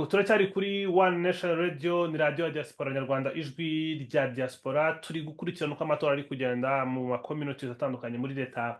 yego turacyari kuri One Nation Radio, ni radio ya diaspora nyarwanda, ijwi rya diaspora. Turi gukurikirana uko amatora ari kugenda mu ma communities atandukanye muri leta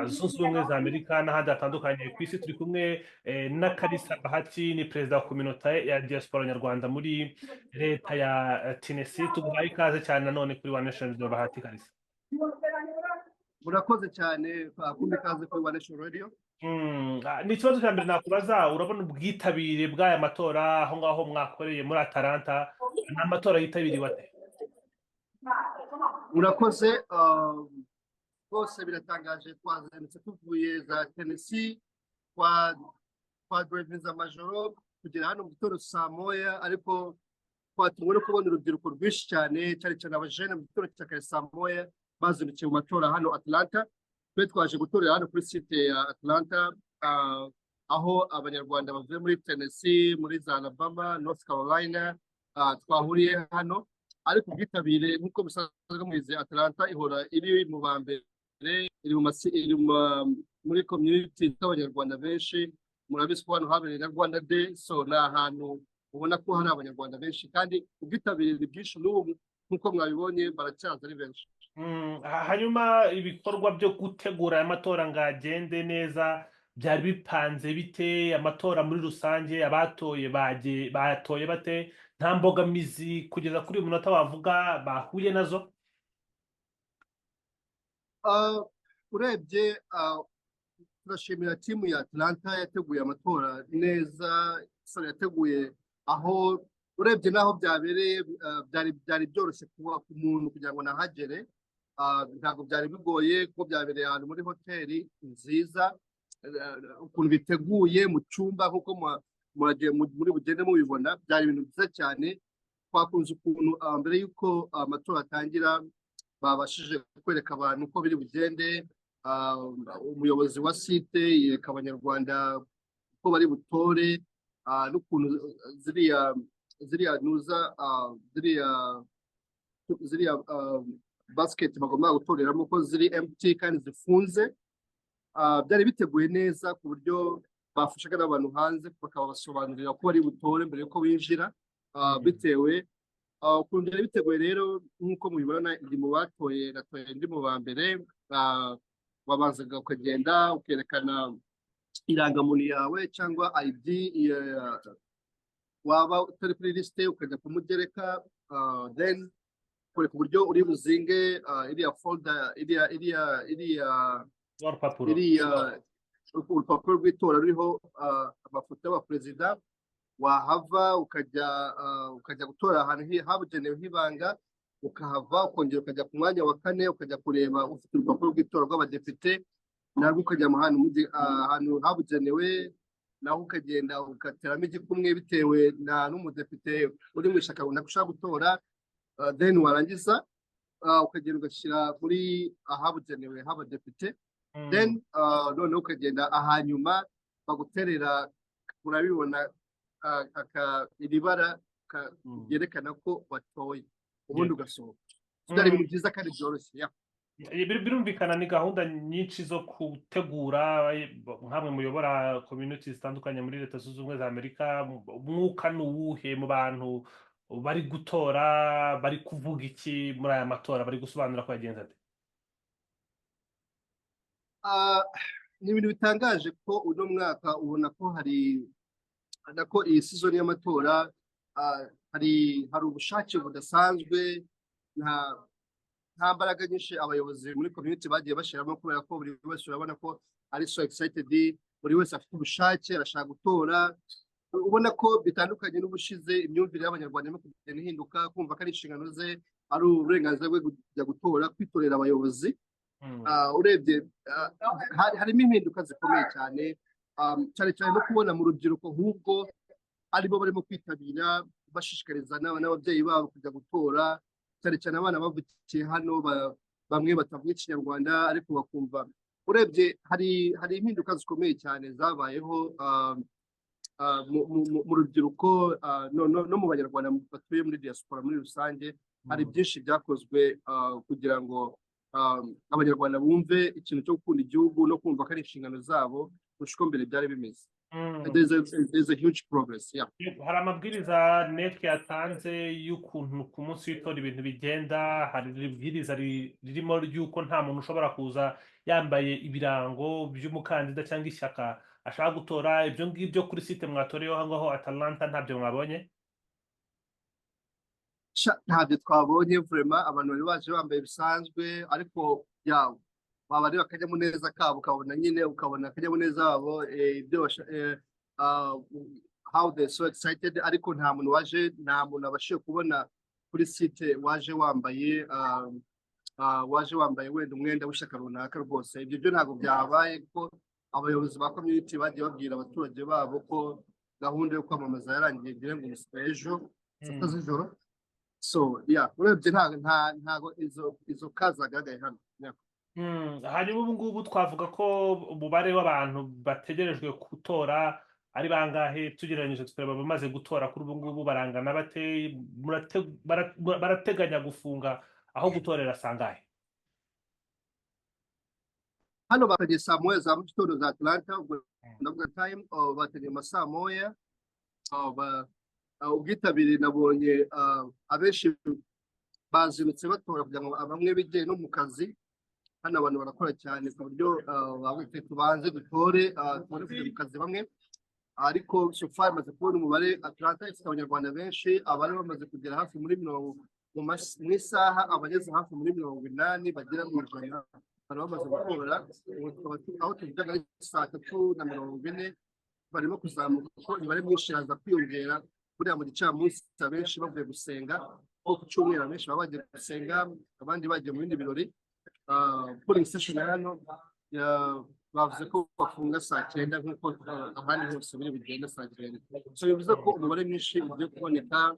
zunze ubumwe za Amerika n'ahandi hatandukanye ku isi. Turi kumwe na Kalisa Bahati, ni perezida wa community ya diaspora nyarwanda muri leta ya Tennessee. Tuguhaye ikaze cyane nanone kuri One Nation Radio. Bahati, Kalisa. Murakoze cyane kumbe ikaze kuri One Nation Radio. Ni ikibazo cya mbere nakubaza, urabona ubwitabire bw'aya matora aho ngaho mwakoreye muri Atlanta, ni amatora yitabiriwe ate? Murakoze, bose biratangaje. Twazindutse tuvuye za Tennessee kwa Dreveza Majoro kugera hano mu gitondo saa moya, ariko twatumwe no kubona urubyiruko rwinshi cyane cyane abajene mu gitondo cya kare saa moya bazindukiye mu matora hano Atlanta. Twaje gutorera hano kuri site ya Atlanta, aho abanyarwanda bavuye muri Tennessee, muri za Alabama, North Carolina twahuriye hano. Ariko ubwitabire nk'uko bisanzwe muyize, Atlanta ihora iri mu bambere, iri muri community z'abanyarwanda benshi. Murabizi ko hano habereye na Rwanda Day, so ni ahantu ubona ko hari abanyarwanda benshi, kandi ubwitabire ni bwinshi n'ubu nk'uko mwabibonye baracyaza ari benshi. Hanyuma ibikorwa byo gutegura aya matora ngo agende neza byari bipanze bite? Amatora muri rusange abatoye batoye bate? Nta mbogamizi kugeza kuri uyu munota wavuga bahuye nazo? Urebye turashimira timu ya Atlanta yateguye amatora neza, yateguye aho urebye naho byabereye byari byoroshye kuba ku muntu kugira ngo nahagere. Ntabwo byari bigoye kuko byabereye ahantu muri hoteli nziza, ukuntu biteguye mu cyumba nk'uko muri bugende mubibona, byari ibintu byiza cyane. Twakunze ukuntu mbere y'uko amatora atangira babashije kwereka abantu uko biri bugende. Umuyobozi wa site yereka abanyarwanda uko bari butore, n'ukuntu ziriya basket bagomba gutoreramo ko ziri empty kandi zifunze. Byari biteguye neza ku buryo bafashaga n'abantu hanze bakabasobanurira ko bari butore mbere yuko binjira, bitewe ukuntu byari biteguye. Rero nk'uko mubibona, ndi mu batoye, natoye ndi mu ba mbere. Wabanzaga ukagenda ukerekana irangamuntu yawe cyangwa ID, waba utari kuri lisite ukajya ku mugereka, then kureka uburyo uri buzinge iriya folder, iriya urupapuro rw'itora ruriho amafoto y'abaperezida. Wahava ukajya gutora ahantu habugenewe h'ibanga, ukahava ukongera ukajya ku mwanya wa kane, ukajya kureba ufite urupapuro rw'itora rw'abadepite, narwo ukajya ahantu habugenewe, naho ukagenda ugateramo igikumwe bitewe n'umudepite uri mu ishyaka runaka ushaka gutora. Then warangiza ukagenda ugashyira muri ahabugenewe h'abadepite. Then noneho ukagenda ahanyuma baguterera, murabibona iri bara ryerekana ko watoye, ubundi ugasohoka. Byari ibintu byiza kandi byoroshye. Birumvikana ni gahunda nyinshi zo gutegura. Nkamwe muyobora community zitandukanye muri leta zunze ubumwe za Amerika, umwuka ni uwuhe mu bantu bari gutora? Bari kuvuga iki muri aya matora? Bari gusobanura ko yagenze ate? Ni ibintu bitangaje ko uno mwaka ubona ko ko iyi season y'amatora hari ubushake budasanzwe. Nta mbaraga nyinshi abayobozi muri community bagiye bashyiramo, kubera ko buri wese urabona ko ari so excited, buri wese afite ubushake, arashaka gutora. Ubona ko bitandukanye n'ubushize, imyumvire y'abanyarwanda irimo kugenda ihinduka, kumva ko ari inshingano ze, ari uburenganzira bwe kujya gutora, kwitorera abayobozi. Urebye harimo impinduka zikomeye cyane, cyane no kubona mu rubyiruko ahubwo aribo barimo kwitabira, bashishikariza n'ababyeyi babo kujya gutora, cyane abana bavukiye hano, bamwe batavuga Ikinyarwanda ariko bakumva. Urebye hari impinduka zikomeye cyane zabayeho mu rubyiruko no mu banyarwanda batuye muri diaspora muri rusange. Hari byinshi byakozwe kugira ngo abanyarwanda bumve ikintu cyo gukunda igihugu no kumva ko ari inshingano zabo kurusha uko mbere byari bimeze. Mm. there's a huge progress. Yeah. Hari amabwiriza NEC yatanze y'ukuntu ku munsi w'itora ibintu bigenda, hari ibwiriza ririmo ry'uko nta muntu ushobora kuza yambaye ibirango by'umukandida cyangwa ishyaka ashaka gutora. Ibyo ngibyo kuri site mwatoreyeho aho ngaho Atalanta ntabyo mwabonye? Ntabyo twabonye vraiment, abantu bari baje bambaye bisanzwe, ariko ya wabareba akanyamuneza kabo, ukabona nyine, ukabona akanyamuneza wabo, ibyo how they so excited, ariko nta muntu abashije kubona kuri site waje wambaye wenda umwenda w'ishyaka runaka. Rwose ibyo byo ntabwo byabaye, kuko abayobozi ba community bagiye babwira abaturage babo ko gahunda yo kwamamaza yarangiye, ngira ngo ejo saa z'ijoro. So yeah, urebye ntago izo kazagaragaye hano. Yeah. Hanyuma ubu ngubu twavuga ko umubare w'abantu bategerejwe gutora ari bangahe? Tugereranyije tukareba bamaze gutora kuri ubu ngubu barangana bate? Barateganya gufunga aho gutorera sangahe? Hano bategeye saa moya za mu gitondo za Atlanta, ubwo ndavuga time, bategeye saa moya. Ubwitabire nabonye abenshi bazindutse batora kugira ngo bamwe bijye no mu kazi. Hano abantu barakora cyane ku buryo bawite tubanze dutore kujya mu kazi bamwe, ariko so far maze kubona umubare. Atlanta ifite abanyarwanda benshi, abari bamaze kugera hafi muri mu isaha, abageze hafi muri 80 bagera mu ijana bari bamaze gutora. Aho tuvuga ari saa 3:40 barimo kuzamuka, kuko imibare myinshi yaza kwiyongera buriya mu gicamunsi. Abenshi bavuye gusenga, nko ku cyumweru abenshi baba bagiye gusenga, abandi bagiye mu bindi birori. Polling station hano bavuze ko bafunga saa 9 nk'uko abandi bose biri bigenda saa 9. So bivuze ko umubare mwinshi ugiye kuboneka,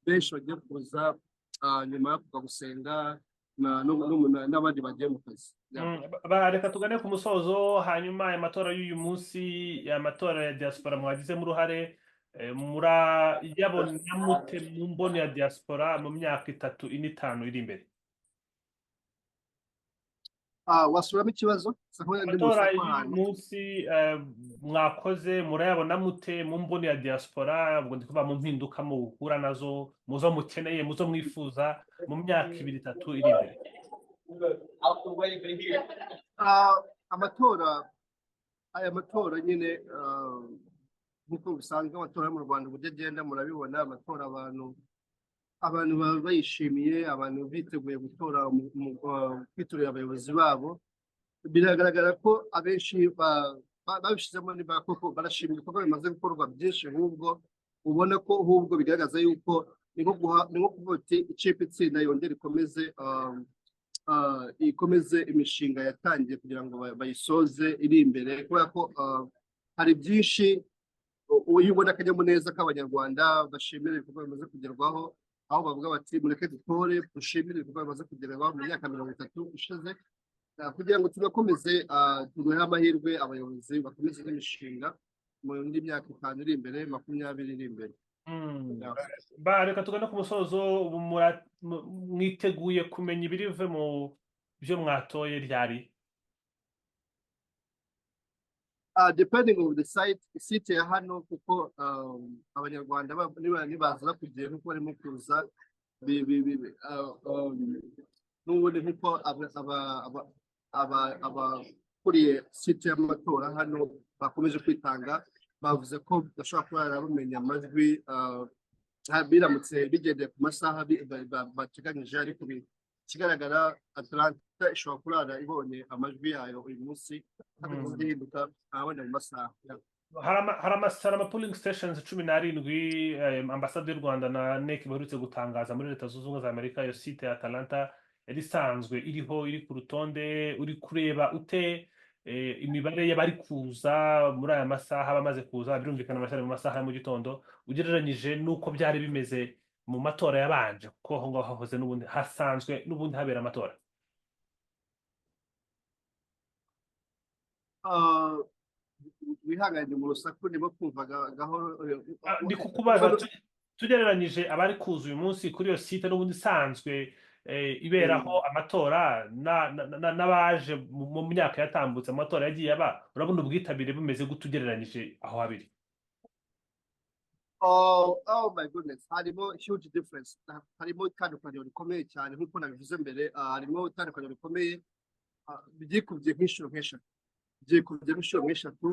benshi bagiye kuza nyuma yo kuva gusenga n'abandi bagiye mu kazi. Reka tugane ku musozo. Hanyuma amatora y'uyu munsi, amatora ya diaspora mwagizemo uruhare, murayabona mute mu mboni ya diaspora mu myaka 3 ine 5 iri imbere? Wasuramo ikibazo? Amatora y'uyu munsi mwakoze murayabona mute mu mboni ya diaspora? Ubwo ndi kuvuga mu mpinduka muhura nazo, muzo mukeneye, muzo mwifuza mu myaka 2 3 iri imbere. Aya matora nyine, nk'uko bisanzwe amatora yo mu Rwanda uburyo agenda murabibona. Amatora abantu baba bayishimiye, abantu biteguye gutora, kwitorera abayobozi babo. Biragaragara ko abenshi babishizemo niba koko barashimira ibikorwa bimaze gukorwa byinshi, ahubwo ubona ko ahubwo bigaragaza yuko ni nko kuvuga ati ikipe itsinda yongere ikomeze imishinga yatangiye kugira ngo bayisoze iri imbere, kubera ko hari byinshi iyo ubona akanyamuneza k'abanyarwanda bashimira ibikorwa bimaze kugerwaho, aho bavuga bati mureke dutore dushimire ibikorwa bimaze kugerwaho mu myaka 30 ishize, kugira ngo tugakomeze tuguhe amahirwe abayobozi bakomeze n'imishinga mu yindi myaka 5 iri imbere, 20 iri imbere. Reka tugana ku musozo. Mwiteguye kumenya ibirive mu byo mwatoye ryari? Depending on the site ya hano, kuko abanyarwanda nibaza kugiye nkuko barimo kuza n'ubundi nkuko abakuriye site y'amatora hano bakomeje kwitanga, bavuze ko bashobora kuba bamenya amajwi biramutse bigendeye ku masaha bateganyije, ariko ikigaragara Atlanta ishobora kurara ibonye amajwi yayo uyu munsi, hinduka abona mu masaha. Hari ama-polling stations 17 ambasade y'u Rwanda na NEC baherutse gutangaza muri Leta Zunze Ubumwe za Amerika. Iyo site ya Atlanta yari isanzwe iriho, iri ku rutonde. Uri kureba ute imibare y'abari kuza muri aya masaha, bamaze kuza birumvikana mu masaha ya mu gitondo, ugereranyije n'uko byari bimeze mu matora yabanje, kuko aho ngaho hahoze n'ubundi hasanzwe n'ubundi habera amatora? Wihanganye mu rusaku ndimo kumva gahoro. Ndi kukubaza tugereranyije abari kuza uyu munsi kuri iyo site n'ubundi isanzwe iberaho amatora n'abaje mu myaka yatambutse amatora yagiye aba, urabona ubwitabire bumeze gute ugereranyije aho habiri? Oh my goodness, harimo huge difference. Harimo itandukaniro rikomeye cyane nk'uko nabivuze mbere. Harimo itandukaniro rikomeye byikubye nk'inshuro nk'eshatu.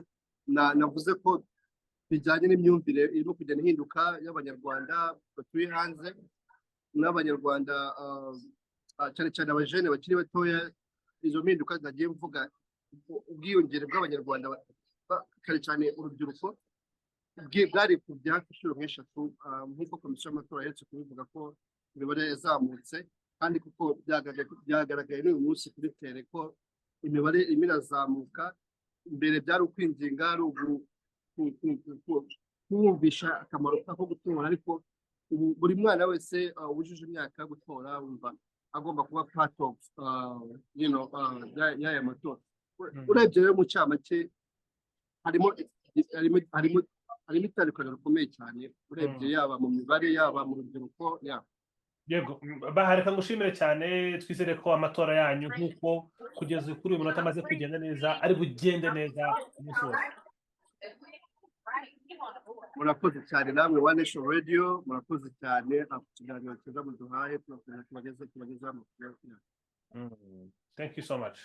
Navuze ko bijyanye n'imyumvire irimo kugenda ihinduka y'abanyarwanda batuye hanze n'abanyarwanda, cyane cyane abajene bakiri batoya. Izo mpinduka zagiye mvuga ubwiyongere bw'abanyarwanda, cyane cyane urubyiruko bwari ku hafi inshuro nk'eshatu, nk'uko komisiyo y'amatora yaherutse kubivuga ko imibare yazamutse, kandi kuko byagaragaye n'uyu munsi kuri tere ko imibare irimo irazamuka. Mbere byari ukwinginga, ari kumwumvisha akamaro ko gutora, ariko buri mwana wese wujuje imyaka yo gutora wumva agomba kuba part of y'aya matora. Urebye rero mu cyamake harimo itandukaniro rikomeye cyane, urebye yaba mu mibare yaba mu rubyiruko. Yego, bahareka ngushimire cyane, twizere ko amatora yanyu nk'uko kugeza kuri uyu munota amaze kugenda neza ari bugende neza umunsi wose. Murakoze cyane namwe One Nation Radio, murakoze cyane ku kiganiro cyiza muduhaye, tubagezaho amakuru. Thank you so much.